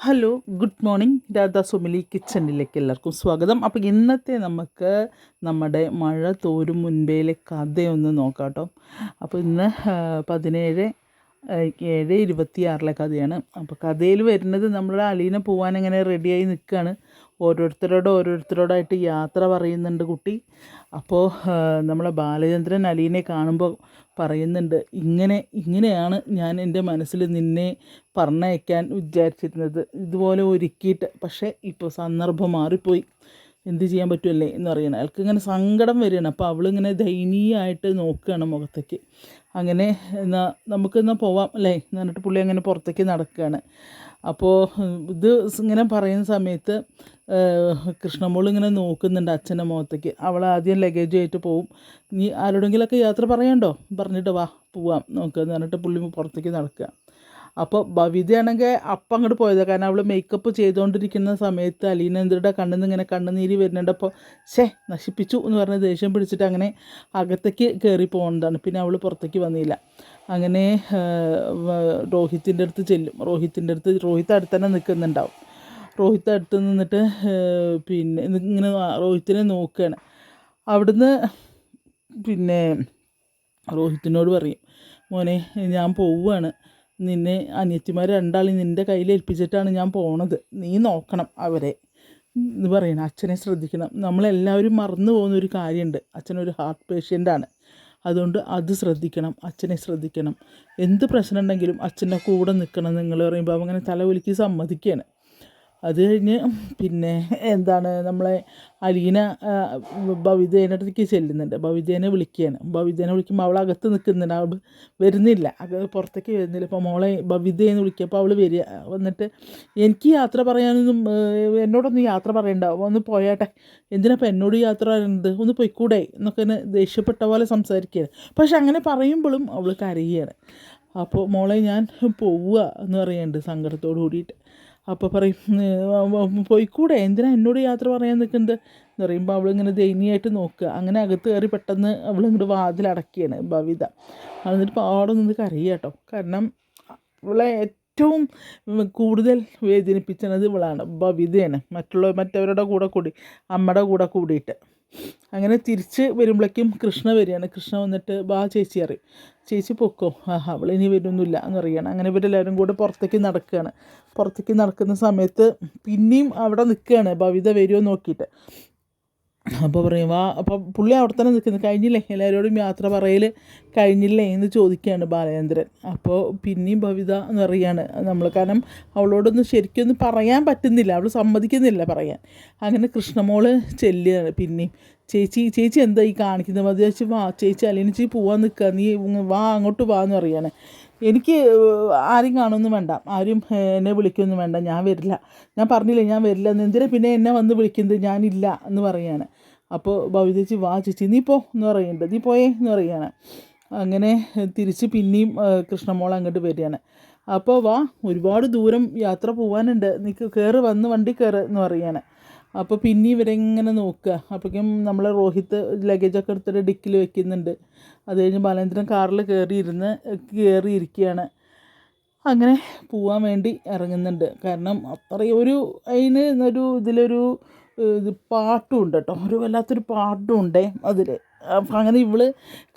Hello, good morning. Radha Sumili കിച്ചണിലേക്ക് എല്ലാവർക്കും സ്വാഗതം. അപ്പോൾ ഇന്നത്തെ നമുക്ക് നമ്മുടെ മഴ തോരും മുൻപേലെ കഥയൊന്ന് നോക്കാം കേട്ടോ. അപ്പോൾ ഇന്ന് 17/7/26 കഥയാണ്. അപ്പോൾ കഥയിൽ വരുന്നത് നമ്മുടെ അലീന പോകാൻ ഇങ്ങനെ റെഡിയായി നിൽക്കുകയാണ്. ഓരോരുത്തരോടായിട്ട് യാത്ര പറയുന്നുണ്ട് കുട്ടി. അപ്പോൾ നമ്മളെ ബാലചന്ദ്രൻ അലീനെ കാണുമ്പോൾ പറയുന്നുണ്ട്, ഇങ്ങനെയാണ് ഞാൻ എൻ്റെ മനസ്സിൽ നിന്നെ പറഞ്ഞയക്കാൻ വിചാരിച്ചിരുന്നത്, ഇതുപോലെ ഒരുക്കിയിട്ട്. പക്ഷേ ഇപ്പോൾ സന്ദർഭം മാറിപ്പോയി, എന്ത് ചെയ്യാൻ പറ്റുമല്ലേ എന്ന് പറയണം. അയാൾക്ക് ഇങ്ങനെ സങ്കടം വരികയാണ്. അപ്പോൾ അവളിങ്ങനെ ദയനീയമായിട്ട് നോക്കുകയാണ് മുഖത്തേക്ക്. അങ്ങനെ നമുക്കെന്നാൽ പോവാം അല്ലേ എന്ന് പറഞ്ഞിട്ട് പുള്ളി അങ്ങനെ പുറത്തേക്ക് നടക്കുകയാണ്. അപ്പോൾ ഇത് ഇങ്ങനെ പറയുന്ന സമയത്ത് കൃഷ്ണമോൾ ഇങ്ങനെ നോക്കുന്നുണ്ട് അച്ഛൻ്റെ മുഖത്തേക്ക്. അവൾ ആദ്യം ലഗേജുമായിട്ട് പോവും. നീ ആരോടെങ്കിലൊക്കെ യാത്ര പറയണ്ടോ, പറഞ്ഞിട്ട് വാ പോവാം നോക്കുക എന്ന് പറഞ്ഞിട്ട് പുള്ളി പുറത്തേക്ക് നടക്കുക. അപ്പോൾ ഭവിതയാണെങ്കിൽ അപ്പം അങ്ങോട്ട് പോയത്, കാരണം അവൾ മേക്കപ്പ് ചെയ്തുകൊണ്ടിരിക്കുന്ന സമയത്ത് അലീനേന്ദ്രയുടെ കണ്ണിൽ നിന്ന് ഇങ്ങനെ കണ്ണുനീര് വരുന്നുണ്ട്. അപ്പോൾ നശിപ്പിച്ചു എന്ന് പറഞ്ഞ് ദേഷ്യം പിടിച്ചിട്ട് അങ്ങനെ അകത്തേക്ക് കയറി പോകുന്നതാണ്. പിന്നെ അവൾ പുറത്തേക്ക് വന്നില്ല. അങ്ങനെ രോഹിത്തിൻ്റെ അടുത്ത് ചെല്ലും. രോഹിത്ത് അടുത്ത് തന്നെ നിൽക്കുന്നുണ്ടാവും. രോഹിത്ത് അടുത്ത് നിന്നിട്ട് പിന്നെ ഇങ്ങനെ രോഹിത്തിനെ നോക്കുകയാണ്. അവിടുന്ന് പിന്നെ രോഹിത്തിനോട് പറയും, മോനെ ഞാൻ പോവുകയാണ്, നിന്നെ അനിയത്തിമാർ രണ്ടാളും നിൻ്റെ കയ്യിൽ ഏൽപ്പിച്ചിട്ടാണ് ഞാൻ പോണത്, നീ നോക്കണം അവരെ എന്ന് പറയണം. അച്ഛനെ ശ്രദ്ധിക്കണം. നമ്മളെല്ലാവരും മറന്നു പോകുന്നൊരു കാര്യമുണ്ട്, അച്ഛനൊരു ഹാർട്ട് പേഷ്യൻ്റാണ്, അതുകൊണ്ട് അത് ശ്രദ്ധിക്കണം, അച്ഛനെ ശ്രദ്ധിക്കണം. എന്ത് പ്രശ്നം ഉണ്ടെങ്കിലും അച്ഛൻ്റെ കൂടെ നിൽക്കണം നിങ്ങൾ പറയുമ്പോൾ അങ്ങനെ തലവലിക്ക് സമ്മതിക്കുകയാണ്. അത് കഴിഞ്ഞ് പിന്നെ എന്താണ് നമ്മളെ അലീന ഭവിതേൻ്റെ അടുത്തേക്ക് ചെല്ലുന്നുണ്ട്. ഭവിതേനെ വിളിക്കുകയാണ്. ഭവിതേനെ വിളിക്കുമ്പോൾ അവൾ അകത്ത് നിൽക്കുന്നുണ്ട്, അവൾ വരുന്നില്ല, പുറത്തേക്ക് വരുന്നില്ല. അപ്പോൾ മോളെ ഭവിതേന്ന് വിളിക്കുക. അവൾ വരിക. വന്നിട്ട് എനിക്ക് യാത്ര പറയാനൊന്നും, എന്നോടൊന്നും യാത്ര പറയണ്ട, ഒന്ന് പോയാട്ടെ, എന്തിനാപ്പോൾ എന്നോട് യാത്ര പറയുന്നത്, ഒന്ന് പോയിക്കൂടെ എന്നൊക്കെ എന്നെ ദേഷ്യപ്പെട്ട പോലെ സംസാരിക്കുകയാണ്. പക്ഷെ അങ്ങനെ പറയുമ്പോഴും അവൾ കരയുകയാണ്. അപ്പോൾ മോളെ ഞാൻ പോവുക എന്ന് പറയുന്നുണ്ട് സങ്കടത്തോട് കൂടിയിട്ട്. അപ്പോൾ പറയും പോയിക്കൂടെ, എന്തിനാ എന്നോട് യാത്ര പറയാൻ നിൽക്കുന്നത് എന്ന് പറയുമ്പോൾ അവളിങ്ങനെ ദയനീയമായിട്ട് നോക്കുക. അങ്ങനെ അകത്ത് കയറി പെട്ടെന്ന് അവളിങ്ങോട്ട് വാതിലടക്കുകയാണ് ഭവിത. എന്നിട്ട് പാടെ നിന്ന് കരയുക കേട്ടോ. കാരണം ഇവളെ ഏറ്റവും കൂടുതൽ വേദനിപ്പിച്ചത് ഇവളാണ്, ഭവിതയാണ്. മറ്റവരുടെ കൂടി അമ്മയുടെ കൂടെ കൂടിയിട്ട്. അങ്ങനെ തിരിച്ച് വരുമ്പോഴേക്കും കൃഷ്ണ വരികയാണ്. കൃഷ്ണ വന്നിട്ട് ബാ ചേച്ചി അറിയും, ചേച്ചി പൊക്കോ, അവളിനി വരുന്നില്ല എന്ന് പറയുകയാണ്. അങ്ങനെ ഇവരെല്ലാവരും കൂടെ പുറത്തേക്ക് നടക്കുകയാണ്. പുറത്തേക്ക് നടക്കുന്ന സമയത്ത് പിന്നെയും അവിടെ നിൽക്കുകയാണ് ഭവിത വരുമോ നോക്കിയിട്ട്. അപ്പോൾ പറയും വാ. അപ്പോൾ പുള്ളി അവിടെ തന്നെ നിൽക്കുന്നത്, കഴിഞ്ഞില്ലേ എല്ലാവരോടും യാത്ര പറയൽ കഴിഞ്ഞില്ലേ എന്ന് ചോദിക്കുകയാണ് ബാലചന്ദ്രൻ. അപ്പോൾ പിന്നെയും ഭവിത എന്ന് പറയുകയാണ് നമ്മൾ, കാരണം അവളോടൊന്നും ശരിക്കൊന്നും പറയാൻ പറ്റുന്നില്ല, അവൾ സമ്മതിക്കുന്നില്ല പറയാൻ. അങ്ങനെ കൃഷ്ണമോൾ ചെല്ലുകയാണ് പിന്നെയും. ചേച്ചി എന്താ ഈ കാണിക്കുന്നത്, മതി വെച്ച് വാ ചേച്ചി, അല്ലെങ്കിൽ ചേച്ചി പോവാൻ നിൽക്കുക, നീ വാ അങ്ങോട്ട് വാ എന്ന് പറയാണ്. എനിക്ക് ആരും കാണുമൊന്നും വേണ്ട, ആരും എന്നെ വിളിക്കൊന്നും വേണ്ട, ഞാൻ വരില്ല, ഞാൻ പറഞ്ഞില്ലേ ഞാൻ വരില്ല എന്ന്, എന്തിനാ പിന്നെ എന്നെ വന്ന് വിളിക്കുന്നത്, ഞാനില്ല എന്ന് പറയുകയാണ്. അപ്പോൾ ഭവിത ചേച്ചി വാ ചേച്ചി നീ പോ എന്ന് പറയുന്നുണ്ട്, നീ പോയേ എന്ന് പറയുകയാണ്. അങ്ങനെ തിരിച്ച് പിന്നെയും കൃഷ്ണമോൾ അങ്ങോട്ട് വരികയാണ്. അപ്പോൾ വാ, ഒരുപാട് ദൂരം യാത്ര പോകാനുണ്ട്, നീ കയറി വന്ന് വണ്ടി കയറ് എന്ന് പറയുകയാണ്. അപ്പോൾ പിന്നെ ഇവരെങ്ങനെ നോക്കുക. അപ്പോഴേക്കും നമ്മളെ രോഹിത്ത് ലഗേജൊക്കെ എടുത്തിട്ട് ഡിക്കിൽ വെക്കുന്നുണ്ട്. അത് കഴിഞ്ഞ് ബാലേന്ദ്രൻ കാറിൽ കയറിയിരിക്കുകയാണ്. അങ്ങനെ പോവാൻ വേണ്ടി ഇറങ്ങുന്നുണ്ട്. കാരണം അത്രയും ഇതിലൊരു പാട്ടും ഉണ്ട് കേട്ടോ, ഒരു വല്ലാത്തൊരു പാട്ടും ഉണ്ടേ അതിൽ. അങ്ങനെ ഇവള്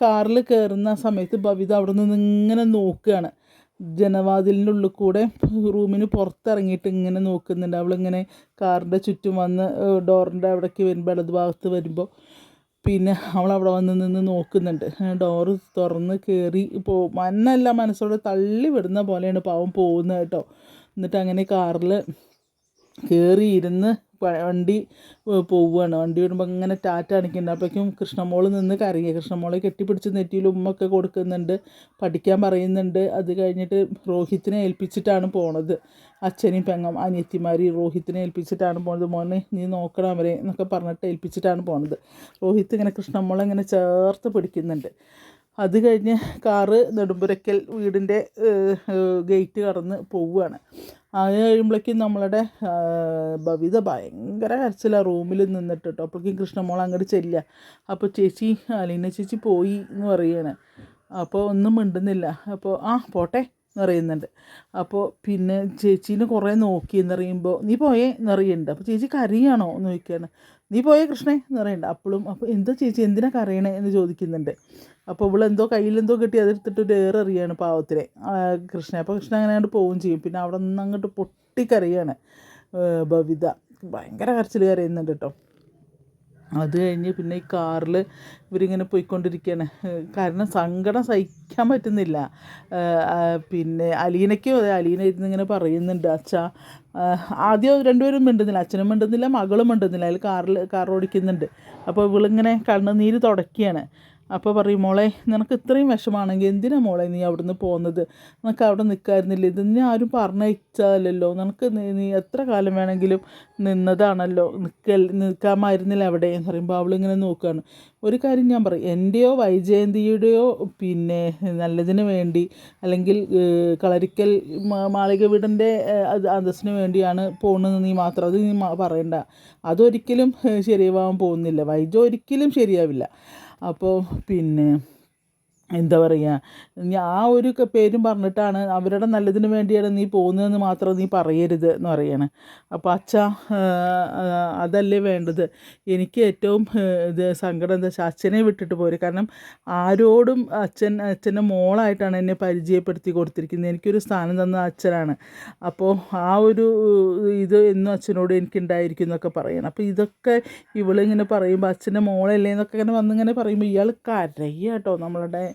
കാറിൽ കയറുന്ന സമയത്ത് ഭവിത അവിടെ നിന്ന് ഇങ്ങനെ നോക്കുകയാണ്. ജനവാതിലിൻ്റെ ഉള്ളിൽ കൂടെ റൂമിന് പുറത്തിറങ്ങിയിട്ട് ഇങ്ങനെ നോക്കുന്നുണ്ട്. അവളിങ്ങനെ കാറിൻ്റെ ചുറ്റും വന്ന് ഡോറിൻ്റെ അവിടേക്ക് വരുമ്പോൾ ഇടത് ഭാഗത്ത് വരുമ്പോൾ പിന്നെ അവളവിടെ വന്ന് നിന്ന് നോക്കുന്നുണ്ട്. ഡോറ് തുറന്ന് കയറി മനസ്സോടെ തള്ളി വിടുന്ന പോലെയാണ് പാവം പോകുന്നത് കേട്ടോ. എന്നിട്ട് അങ്ങനെ കാറിൽ കയറിയിരുന്ന് വണ്ടി പോവുകയാണ്. വണ്ടി വരുമ്പോൾ ഇങ്ങനെ ടാറ്റ കാണിക്കുന്നുണ്ട്. അപ്പോഴേക്കും കൃഷ്ണമോൾ നിന്ന് കരയുക. കൃഷ്ണമോളെ കെട്ടിപ്പിടിച്ച് നെറ്റിയിൽ ഉമ്മൊക്കെ കൊടുക്കുന്നുണ്ട്, പഠിക്കാൻ പറയുന്നുണ്ട്. അത് കഴിഞ്ഞിട്ട് രോഹിത്തിനെ ഏൽപ്പിച്ചിട്ടാണ് പോണത്. അച്ഛനും അനിയത്തിമാർ രോഹിത്തിനെ ഏൽപ്പിച്ചിട്ടാണ് പോണത്. മോനെ നീ നോക്കണം അവരെ എന്നൊക്കെ പറഞ്ഞിട്ട് ഏൽപ്പിച്ചിട്ടാണ് പോണത്. രോഹിത്ത് ഇങ്ങനെ കൃഷ്ണമോളെ ഇങ്ങനെ ചേർത്ത് പിടിക്കുന്നുണ്ട്. അത് കഴിഞ്ഞ് കാറ് നെടുമ്പുരയ്ക്കൽ വീടിൻ്റെ ഗേറ്റ് കടന്ന് പോവുകയാണ്. അത് കഴിയുമ്പോഴേക്കും നമ്മളുടെ ഭവിത ഭയങ്കര കരച്ചിലാണ് റൂമിൽ നിന്നിട്ട് കേട്ടോ. അപ്പോഴേക്കും കൃഷ്ണമോൾ അങ്ങോട്ട് ചെല്ലുക. അപ്പോൾ ചേച്ചി അലീന ചേച്ചി പോയി എന്ന് പറയുകയാണ്. അപ്പോൾ ഒന്നും മിണ്ടുന്നില്ല. അപ്പോൾ പോട്ടെ എന്ന് പറയുന്നുണ്ട്. അപ്പോൾ പിന്നെ ചേച്ചീനെ കുറേ നോക്കി എന്ന് പറയുമ്പോൾ നീ പോയേ എന്ന് പറയുന്നുണ്ട്. അപ്പോൾ ചേച്ചി കരയാണോ എന്ന് ചോദിക്കുകയാണ്. നീ പോയേ കൃഷ്ണേ എന്ന് പറയുന്നുണ്ട്. അപ്പോൾ എന്താ ചേച്ചി എന്തിനാ കരയണേ എന്ന് ചോദിക്കുന്നുണ്ട്. അപ്പോൾ ഇവളെന്തോ കയ്യിലെന്തോ കിട്ടി അതെടുത്തിട്ട് ഒരു ഏറെറിയാണ് പാവത്തിനെ കൃഷ്ണ. അപ്പോൾ കൃഷ്ണ അങ്ങനെ അങ്ങോട്ട് പോവുകയും ചെയ്യും. പിന്നെ അവിടെ നിന്ന് അങ്ങോട്ട് പൊട്ടിക്കരയാണ് ബബിത. ഭയങ്കര കരച്ചിൽ കരയുന്നുണ്ട് കേട്ടോ. അത് കഴിഞ്ഞ് പിന്നെ ഈ കാറിൽ ഇവരിങ്ങനെ പോയിക്കൊണ്ടിരിക്കുകയാണ്. കാരണം സങ്കടം സഹിക്കാൻ പറ്റുന്നില്ല. പിന്നെ അലീനയ്ക്കും അതെ, അലീന ഇരുന്നിങ്ങനെ പറയുന്നുണ്ട് അച്ഛാ. ആദ്യം രണ്ടുപേരും മിണ്ടുന്നില്ല, അച്ഛനും മിണ്ടുന്നില്ല മകളും മിണ്ടുന്നില്ല. അതിൽ കാർ ഓടിക്കുന്നുണ്ട്. അപ്പോൾ ഇവളിങ്ങനെ കണ്ണുനീര് തുടയ്ക്കുകയാണ്. അപ്പോൾ പറയും മോളെ നിനക്ക് ഇത്രയും വിഷമാണെങ്കിൽ എന്തിനാണ് മോളെ നീ അവിടുന്ന് പോകുന്നത്, നിനക്ക് അവിടെ നിൽക്കായിരുന്നില്ല, ഇതിനെ ആരും പറഞ്ഞയച്ചാലല്ലോ, നിനക്ക് നീ എത്ര കാലം വേണമെങ്കിലും നിന്നതാണല്ലോ, നിൽക്കാമായിരുന്നില്ല അവിടെ എന്ന് പറയുമ്പോൾ അവളിങ്ങനെ നോക്കുകയാണ്. ഒരു കാര്യം ഞാൻ പറയും, എൻ്റെയോ വൈജയന്തിയുടെയോ പിന്നെ നല്ലതിന് വേണ്ടി അല്ലെങ്കിൽ കളരിക്കൽ മാളിക വീടിൻ്റെ അന്തസ്സിന് വേണ്ടിയാണ് പോകുന്നതെന്ന് നീ മാത്രം അത് നീ പറയണ്ട. അതൊരിക്കലും ശരിയാവാൻ പോകുന്നില്ല, വൈജ ഒരിക്കലും ശരിയാവില്ല. അപ്പോൾ പിന്നെ എന്താ പറയുക, ആ ഒരു പേരും പറഞ്ഞിട്ടാണ് അവരുടെ നല്ലതിന് വേണ്ടിയാണ് നീ പോകുന്നതെന്ന് മാത്രം നീ പറയരുത് എന്ന് പറയാണ്. അപ്പോൾ അച്ഛാ അതല്ലേ വേണ്ടത്, എനിക്ക് ഏറ്റവും ഇത് സങ്കടം എന്താ വെച്ചാൽ അച്ഛനെ വിട്ടിട്ട് പോരും. കാരണം ആരോടും അച്ഛൻ്റെ മോളായിട്ടാണ് എന്നെ പരിചയപ്പെടുത്തി കൊടുത്തിരിക്കുന്നത്, എനിക്കൊരു സ്ഥാനം തന്ന അച്ഛനാണ്. അപ്പോൾ ആ ഒരു ഇത് എന്നും അച്ഛനോട് എനിക്കുണ്ടായിരിക്കും എന്നൊക്കെ പറയണം. അപ്പോൾ ഇതൊക്കെ ഇവളിങ്ങനെ പറയുമ്പോൾ അച്ഛൻ്റെ മോളല്ലേ എന്നൊക്കെ ഇങ്ങനെ വന്നിങ്ങനെ പറയുമ്പോൾ ഇയാൾ കരയുക കേട്ടോ. നമ്മളുടെ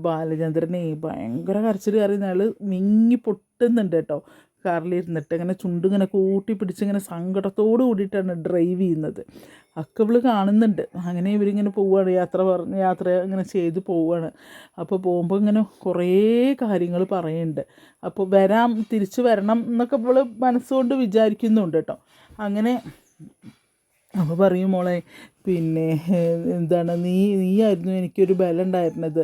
ബാലചന്ദ്രനെ ഭയങ്കര കരച്ചിൽ കയറിയുന്ന ആൾ മിങ്ങി പൊട്ടുന്നുണ്ട് കേട്ടോ. കാറിലിരുന്നിട്ട് ഇങ്ങനെ ചുണ്ടിങ്ങനെ കൂട്ടി പിടിച്ചിങ്ങനെ സങ്കടത്തോട് കൂടിയിട്ടാണ് ഡ്രൈവ് ചെയ്യുന്നത്. ഒക്കെ ഇവൾ കാണുന്നുണ്ട്. അങ്ങനെ ഇവരിങ്ങനെ പോവുകയാണ്, യാത്ര ഇങ്ങനെ ചെയ്ത് പോവുകയാണ്. അപ്പോൾ പോകുമ്പോൾ ഇങ്ങനെ കുറേ കാര്യങ്ങൾ പറയുന്നുണ്ട്. അപ്പോൾ തിരിച്ച് വരണം എന്നൊക്കെ ഇവൾ മനസ്സുകൊണ്ട് വിചാരിക്കുന്നുണ്ട് കേട്ടോ. അങ്ങനെ അപ്പോൾ പറയും മോളെ പിന്നെ എന്താണ് നീയായിരുന്നു എനിക്കൊരു ബലം ഉണ്ടായിരുന്നത്.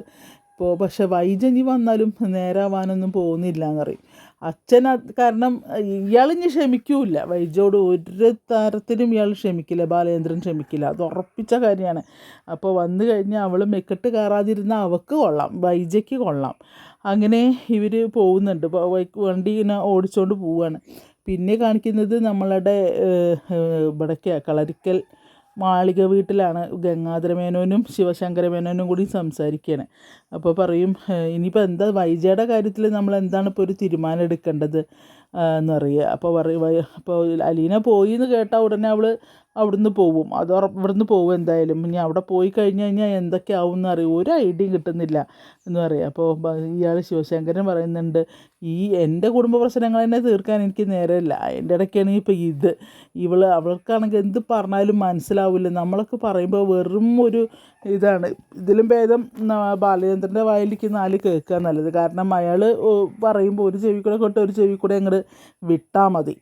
ഇപ്പോൾ പക്ഷെ വൈജനി വന്നാലും നേരാവാനൊന്നും പോകുന്നില്ല എന്ന് പറയും അച്ഛൻ. കാരണം ഇയാൾ ഇനി ക്ഷമിക്കൂല, വൈജയോട് ഒരു തരത്തിലും ഇയാൾ ക്ഷമിക്കില്ല, ബാലചന്ദ്രൻ ക്ഷമിക്കില്ല, അത് ഉറപ്പിച്ച കാര്യമാണ്. അപ്പോൾ വന്നു കഴിഞ്ഞാൽ അവൾ മെക്കെട്ട് കയറാതിരുന്ന അവൾക്ക് കൊള്ളാം, വൈജയ്ക്ക് കൊള്ളാം. അങ്ങനെ ഇവർ പോകുന്നുണ്ട്, വണ്ടി ഇങ്ങനെ ഓടിച്ചുകൊണ്ട് പോവുകയാണ്. പിന്നെ കാണിക്കുന്നത് നമ്മളുടെ ഇവിടേക്കാണ് കളരിക്കൽ മാളിക വീട്ടിലാണ്. ഗംഗാധരമേനോനും ശിവശങ്കരമേനോനും കൂടി സംസാരിക്കുകയാണ്. അപ്പോൾ പറയും ഇനിയിപ്പോൾ എന്താ വൈജയുടെ കാര്യത്തിൽ നമ്മൾ എന്താണ് ഇപ്പോൾ ഒരു തീരുമാനം എടുക്കേണ്ടത് എന്നറിയുക. അപ്പോൾ അപ്പോൾ അലീന പോയി എന്ന് കേട്ടാൽ ഉടനെ അവൾ അവിടുന്ന് പോവും, അത് ഇവിടുന്ന് പോകും എന്തായാലും. ഇനി അവിടെ പോയി കഴിഞ്ഞ് കഴിഞ്ഞാൽ എന്തൊക്കെ ആവും എന്നറിയും, ഒരു ഐഡിയയും കിട്ടുന്നില്ല എന്ന് പറയാം. അപ്പോൾ ഇയാൾ ശിവശങ്കരൻ പറയുന്നുണ്ട് എൻ്റെ കുടുംബ പ്രശ്നങ്ങൾ തന്നെ തീർക്കാൻ എനിക്ക് നേരമില്ല, അതിൻ്റെ ഇടയ്ക്കാണ് ഇപ്പോൾ അവൾക്കാണെങ്കിൽ എന്ത് പറഞ്ഞാലും മനസ്സിലാവില്ല. നമ്മളൊക്കെ പറയുമ്പോൾ വെറും ഒരു ഇതാണ്. ഇതിലും ഭേദം ബാലചന്ദ്രൻ്റെ വായിലേക്ക് 4 കേൾക്കുക നല്ലത്. കാരണം അയാൾ പറയുമ്പോൾ ഒരു ചെവി കൂടെ കൊട്ട് ഒരു ചെവി കൂടെ അങ്ങോട്ട് വിട്ടാൽ മതി.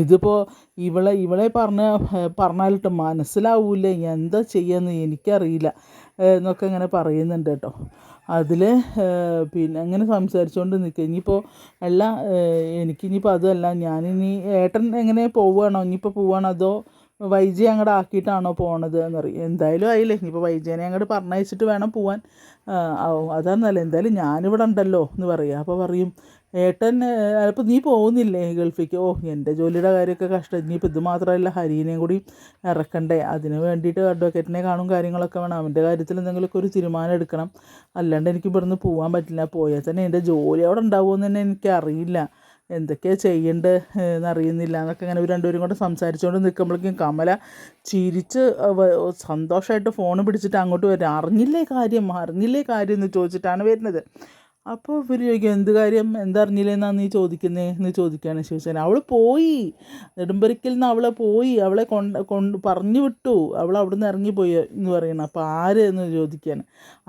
ഇതിപ്പോൾ ഇവളെ പറഞ്ഞാലിട്ട് മനസ്സിലാവില്ല, എന്താ ചെയ്യാന്ന് എനിക്കറിയില്ല എന്നൊക്കെ ഇങ്ങനെ പറയുന്നുണ്ട് കേട്ടോ. അതിൽ പിന്നെ അങ്ങനെ സംസാരിച്ചുകൊണ്ട് നിൽക്കുക. ഇനിയിപ്പോൾ എനിക്കിനിയിപ്പോൾ അതല്ല, ഞാനിനി ഏട്ടൻ എങ്ങനെ പോവുകയാണോ, ഇനിയിപ്പോൾ പോവുകയാണോ അതോ വൈജയെ അങ്ങോട്ട് ആക്കിയിട്ടാണോ പോകണത് എന്നറിയും. എന്തായാലും ആയില്ലേ, ഇനിയിപ്പോൾ വൈജയനെ അങ്ങോട്ട് പറഞ്ഞയച്ചിട്ട് വേണം പോവാൻ. അതാണെന്നല്ല, എന്തായാലും ഞാനിവിടെ ഉണ്ടല്ലോ എന്ന് പറയുക. അപ്പോൾ പറയും ഏട്ടൻ അപ്പോൾ നീ പോകുന്നില്ലേ ഗൾഫിലേക്ക്? എൻ്റെ ജോലിയുടെ കാര്യമൊക്കെ കഷ്ടം, ഇനിയിപ്പോൾ ഇത് മാത്രമല്ല ഹരീനെയും കൂടി ഇറക്കണ്ടേ, അതിന് വേണ്ടിയിട്ട് അഡ്വക്കേറ്റിനെ കാണും കാര്യങ്ങളൊക്കെ വേണം, അവൻ്റെ കാര്യത്തിൽ എന്തെങ്കിലുമൊക്കെ ഒരു തീരുമാനം എടുക്കണം, അല്ലാണ്ട് എനിക്ക് ഇവിടുന്ന് പോകാൻ പറ്റില്ല. പോയാൽ തന്നെ എൻ്റെ ജോലി അവിടെ ഉണ്ടാവുമെന്ന് തന്നെ എനിക്കറിയില്ല, എന്തൊക്കെയാണ് ചെയ്യേണ്ടത് എന്നറിയുന്നില്ല എന്നൊക്കെ അങ്ങനെ രണ്ടുപേരും കൂടെ സംസാരിച്ചുകൊണ്ട് നിൽക്കുമ്പോഴേക്കും കമല ചിരിച്ച് സന്തോഷമായിട്ട് ഫോൺ പിടിച്ചിട്ട് അങ്ങോട്ട് വരും. അറിഞ്ഞില്ലേ കാര്യം എന്ന് ചോദിച്ചിട്ടാണ് വരുന്നത്. അപ്പോൾ ഇവർ ചോദിക്കും എന്ത് കാര്യം, എന്തറിഞ്ഞില്ലെന്നാണ് നീ ചോദിക്കുന്നത് എന്ന് ചോദിക്കുകയാണ് ശിവസേന. അവൾ പോയി, നെടുമ്പരിക്കൽ നിന്ന് അവളെ പറഞ്ഞു വിട്ടു, അവൾ അവിടെ നിന്ന് ഇറങ്ങിപ്പോയി എന്ന് പറയണം. അപ്പോൾ ആര് എന്ന് ചോദിക്കുകയാണ്.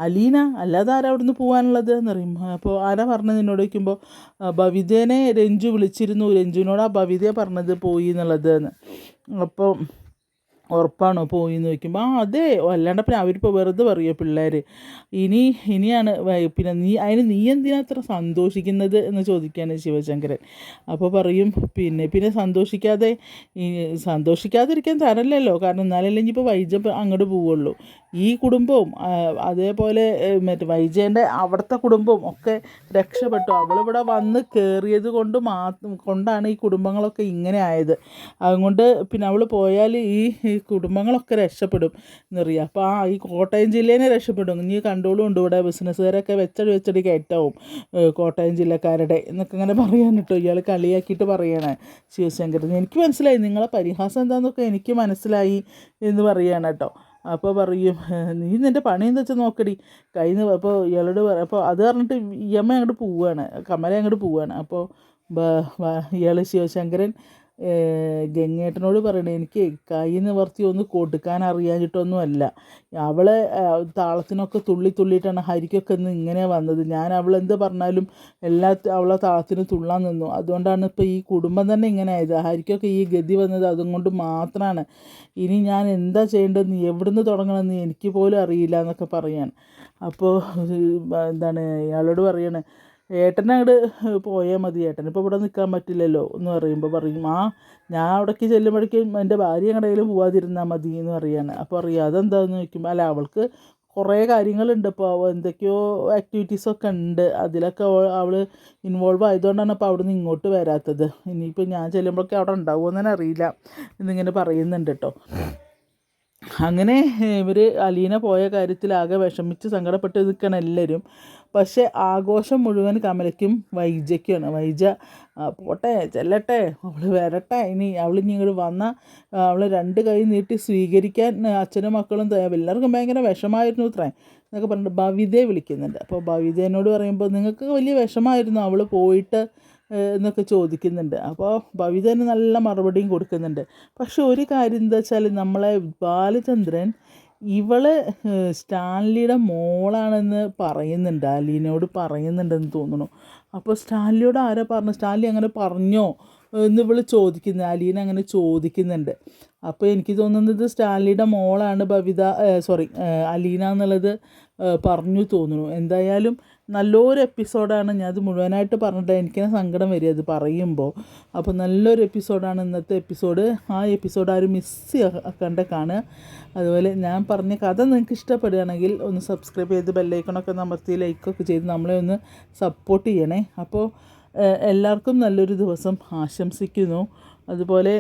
അലീന, അല്ലാതെ ആരാ അവിടെ നിന്ന് പോകാനുള്ളത് എന്ന് പറയും. അപ്പോൾ ആരാ പറഞ്ഞത് എന്നോട് ചോദിക്കുമ്പോൾ ബവിതേനെ രഞ്ജു വിളിച്ചിരുന്നു, രഞ്ജുവിനോട് ആ ബവിതയെ പറഞ്ഞത് പോയി എന്നുള്ളത് എന്ന്. അപ്പോൾ ഉറപ്പാണോ പോയിന്ന് ചോദിക്കുമ്പോൾ ആ അതെ, അല്ലാണ്ട് പിന്നെ അവരിപ്പോൾ വെറുതെ പറയുമോ പിള്ളേർ. ഇനിയാണ് പിന്നെ നീ എന്തിനാ അത്ര സന്തോഷിക്കുന്നത് എന്ന് ചോദിക്കുകയാണ് ശിവശങ്കരൻ. അപ്പോൾ പറയും പിന്നെ സന്തോഷിക്കാതിരിക്കാൻ തരല്ലല്ലോ, കാരണം എന്നാലല്ലേ ഇനിയിപ്പോൾ വൈജ അങ്ങോട്ട് പോവുള്ളൂ. ഈ കുടുംബവും അതേപോലെ മറ്റേ വൈജേൻ്റെ അവിടുത്തെ കുടുംബവും ഒക്കെ രക്ഷപ്പെട്ടു. അവളിവിടെ വന്ന് കയറിയത് കൊണ്ടാണ് ഈ കുടുംബങ്ങളൊക്കെ ഇങ്ങനെ ആയത്. അതുകൊണ്ട് പിന്നെ അവൾ പോയാൽ ഈ കുടുംബങ്ങളൊക്കെ രക്ഷപ്പെടും എന്നറിയാം. അപ്പോൾ ഈ കോട്ടയം ജില്ലേനെ രക്ഷപ്പെടും. ഇനി കണ്ടോളും ഉണ്ട്, ഇവിടെ ബിസിനസ്സുകാരൊക്കെ വെച്ചടി കയറ്റാവും കോട്ടയം ജില്ലക്കാരുടെ എന്നൊക്കെ ഇങ്ങനെ പറയാൻ കേട്ടോ. ഇയാൾ കളിയാക്കിയിട്ട് പറയണേ ശിവശങ്കരൻ. എനിക്ക് മനസ്സിലായി നിങ്ങളെ പരിഹാസം എന്താണെന്നൊക്കെ എനിക്ക് മനസ്സിലായി എന്ന് പറയാണ് കേട്ടോ. അപ്പോൾ പറയും നീ നിൻ്റെ പണി എന്താ വെച്ചാൽ നോക്കടി കയ്യിൽ നിന്ന്. അപ്പോൾ ഇയാളോട് അപ്പോൾ അത് പറഞ്ഞിട്ട് ഇയമ്മ അങ്ങോട്ട് പോവുകയാണ്, കമല അങ്ങോട്ട് പോവുകയാണ്. അപ്പോൾ ഇയാൾ ശിവശങ്കരൻ ഗംഗേട്ടനോട് പറയണേ, എനിക്ക് കൈ നിവർത്തി ഒന്ന് കൊടുക്കാൻ അറിയാഞ്ഞിട്ടൊന്നുമല്ല, അവളെ താളത്തിനൊക്കെ തുള്ളിയിട്ടാണ് ഹരിക്കൊക്കെ ഇന്ന് ഇങ്ങനെ വന്നത്. ഞാൻ അവളെന്ത് പറഞ്ഞാലും അവളെ താളത്തിന് തുള്ളാൻ നിന്നു. അതുകൊണ്ടാണ് ഇപ്പോൾ ഈ കുടുംബം തന്നെ ഇങ്ങനെ ആയത്. ഹരിക്കൊക്കെ ഈ ഗതി വന്നത് അതുകൊണ്ട് മാത്രമാണ്. ഇനി ഞാൻ എന്താ ചെയ്യേണ്ടതെന്ന് എവിടുന്ന് തുടങ്ങണമെന്ന് എനിക്ക് പോലും അറിയില്ല എന്നൊക്കെ പറയാൻ. അപ്പോൾ എന്താണ് ഇയാളോട് പറയണേ, ഏട്ടനങ്ങോട്ട് പോയാൽ മതി, ഏട്ടനിപ്പോൾ ഇവിടെ നിൽക്കാൻ പറ്റില്ലല്ലോ എന്ന് പറയുമ്പോൾ പറയും ഞാൻ അവിടേക്ക് ചെല്ലുമ്പോഴേക്കും എൻ്റെ ഭാര്യ എങ്ങടെയെങ്കിലും പോവാതിരുന്നാൽ മതി എന്ന് പറയാണ്. അപ്പോൾ അറിയാം അതെന്താണെന്ന് ചോദിക്കുമ്പോൾ അല്ല അവൾക്ക് കുറേ കാര്യങ്ങളുണ്ട്, ഇപ്പോൾ എന്തൊക്കെയോ ആക്ടിവിറ്റീസൊക്കെ ഉണ്ട്, അതിലൊക്കെ അവൾ ഇൻവോൾവ് ആയതുകൊണ്ടാണ് അപ്പോൾ അവിടെ നിന്ന് ഇങ്ങോട്ട് വരാത്തത്. ഇനിയിപ്പോൾ ഞാൻ ചെല്ലുമ്പോഴൊക്കെ അവിടെ ഉണ്ടാവുമെന്ന് തന്നെ അറിയില്ല എന്നിങ്ങനെ പറയുന്നുണ്ട് കേട്ടോ. അങ്ങനെ ഇവർ അലീന പോയ കാര്യത്തിൽ ആകെ വിഷമിച്ച് സങ്കടപ്പെട്ട് നിൽക്കണം എല്ലാവരും. പക്ഷേ ആഘോഷം മുഴുവൻ കമലയ്ക്കും വൈജയ്ക്കാണ്. വൈജ പോട്ടെ ചെല്ലട്ടെ, അവൾ വരട്ടെ, അവളിനി ഇങ്ങോട്ട് വന്നാൽ അവൾ രണ്ട് കൈ നീട്ടി സ്വീകരിക്കാൻ അച്ഛനും മക്കളും എല്ലാവർക്കും ഭയങ്കര വിഷമായിരുന്നു ഇത്രേ എന്നൊക്കെ പറഞ്ഞിട്ട് ഭവിതയെ വിളിക്കുന്നുണ്ട്. അപ്പോൾ ഭവിതേനോട് പറയുമ്പോൾ നിങ്ങൾക്ക് വലിയ വിഷമായിരുന്നു അവൾ പോയിട്ട് എന്നൊക്കെ ചോദിക്കുന്നുണ്ട്. അപ്പോൾ ഭവിതന് നല്ല മറുപടിയും കൊടുക്കുന്നുണ്ട്. പക്ഷെ ഒരു കാര്യം എന്താ വെച്ചാൽ നമ്മളെ ബാലചന്ദ്രൻ ഇവള് സ്റ്റാൻലിയുടെ മോളാണെന്ന് പറയുന്നുണ്ട്, അലീനയോട് പറയുന്നുണ്ടെന്ന് തോന്നുന്നു. അപ്പോൾ സ്റ്റാൻലിയോട് ആരാ പറഞ്ഞു, സ്റ്റാൻലി അങ്ങനെ പറഞ്ഞോ എന്ന് ഇവൾ ചോദിക്കുന്നത്, അലീന അങ്ങനെ ചോദിക്കുന്നുണ്ട്. അപ്പോൾ എനിക്ക് തോന്നുന്നത് സ്റ്റാൻലിയുടെ മോളാണ് അലീന എന്നുള്ളത് പറഞ്ഞു തോന്നുന്നു. എന്തായാലും നല്ലൊരു എപ്പിസോഡാണ്. ഞാൻ അത് മുഴുവനായിട്ട് പറഞ്ഞിട്ട് എനിക്കിനെ സങ്കടം വരും അത് പറയുമ്പോൾ. അപ്പോൾ നല്ലൊരു എപ്പിസോഡാണ് ഇന്നത്തെ എപ്പിസോഡ്. ആ എപ്പിസോഡ് ആരും മിസ് ആക്കാണ്ട് കാണുക. അതുപോലെ ഞാൻ പറഞ്ഞ കഥ നിങ്ങൾക്ക് ഇഷ്ടപ്പെടുകയാണെങ്കിൽ ഒന്ന് സബ്സ്ക്രൈബ് ചെയ്ത് ബെല്ലൈക്കണൊക്കെ അമർത്തി ലൈക്കൊക്കെ ചെയ്ത് നമ്മളെ ഒന്ന് സപ്പോർട്ട് ചെയ്യണേ. അപ്പോൾ എല്ലാവർക്കും നല്ലൊരു ദിവസം ആശംസിക്കുന്നു. അതുപോലെ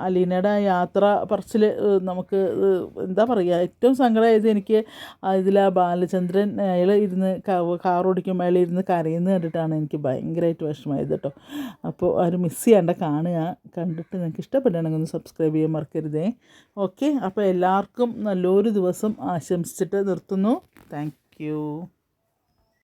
അലീനയുടെ യാത്ര പറച്ചിൽ നമുക്ക് എന്താ പറയുക, ഏറ്റവും സങ്കടമായത് എനിക്ക് ഇതിൽ ബാലചന്ദ്രൻ അയാൾ ഇരുന്ന് കാർ ഓടിക്കുമ്പോൾ അയാൾ ഇരുന്ന് കരയുന്നത് കണ്ടിട്ടാണ് എനിക്ക് ഭയങ്കരമായിട്ട് വിഷമമായത് കേട്ടോ. അപ്പോൾ ആരും മിസ് ചെയ്യാണ്ട് കാണുക. കണ്ടിട്ട് നിങ്ങൾക്ക് ഇഷ്ടപ്പെടുകയാണെങ്കിൽ ഒന്ന് സബ്സ്ക്രൈബ് ചെയ്യാൻ മറക്കരുതേ. ഓക്കെ, അപ്പോൾ എല്ലാവർക്കും നല്ലൊരു ദിവസം ആശംസിച്ചിട്ട് നിർത്തുന്നു. Thank you.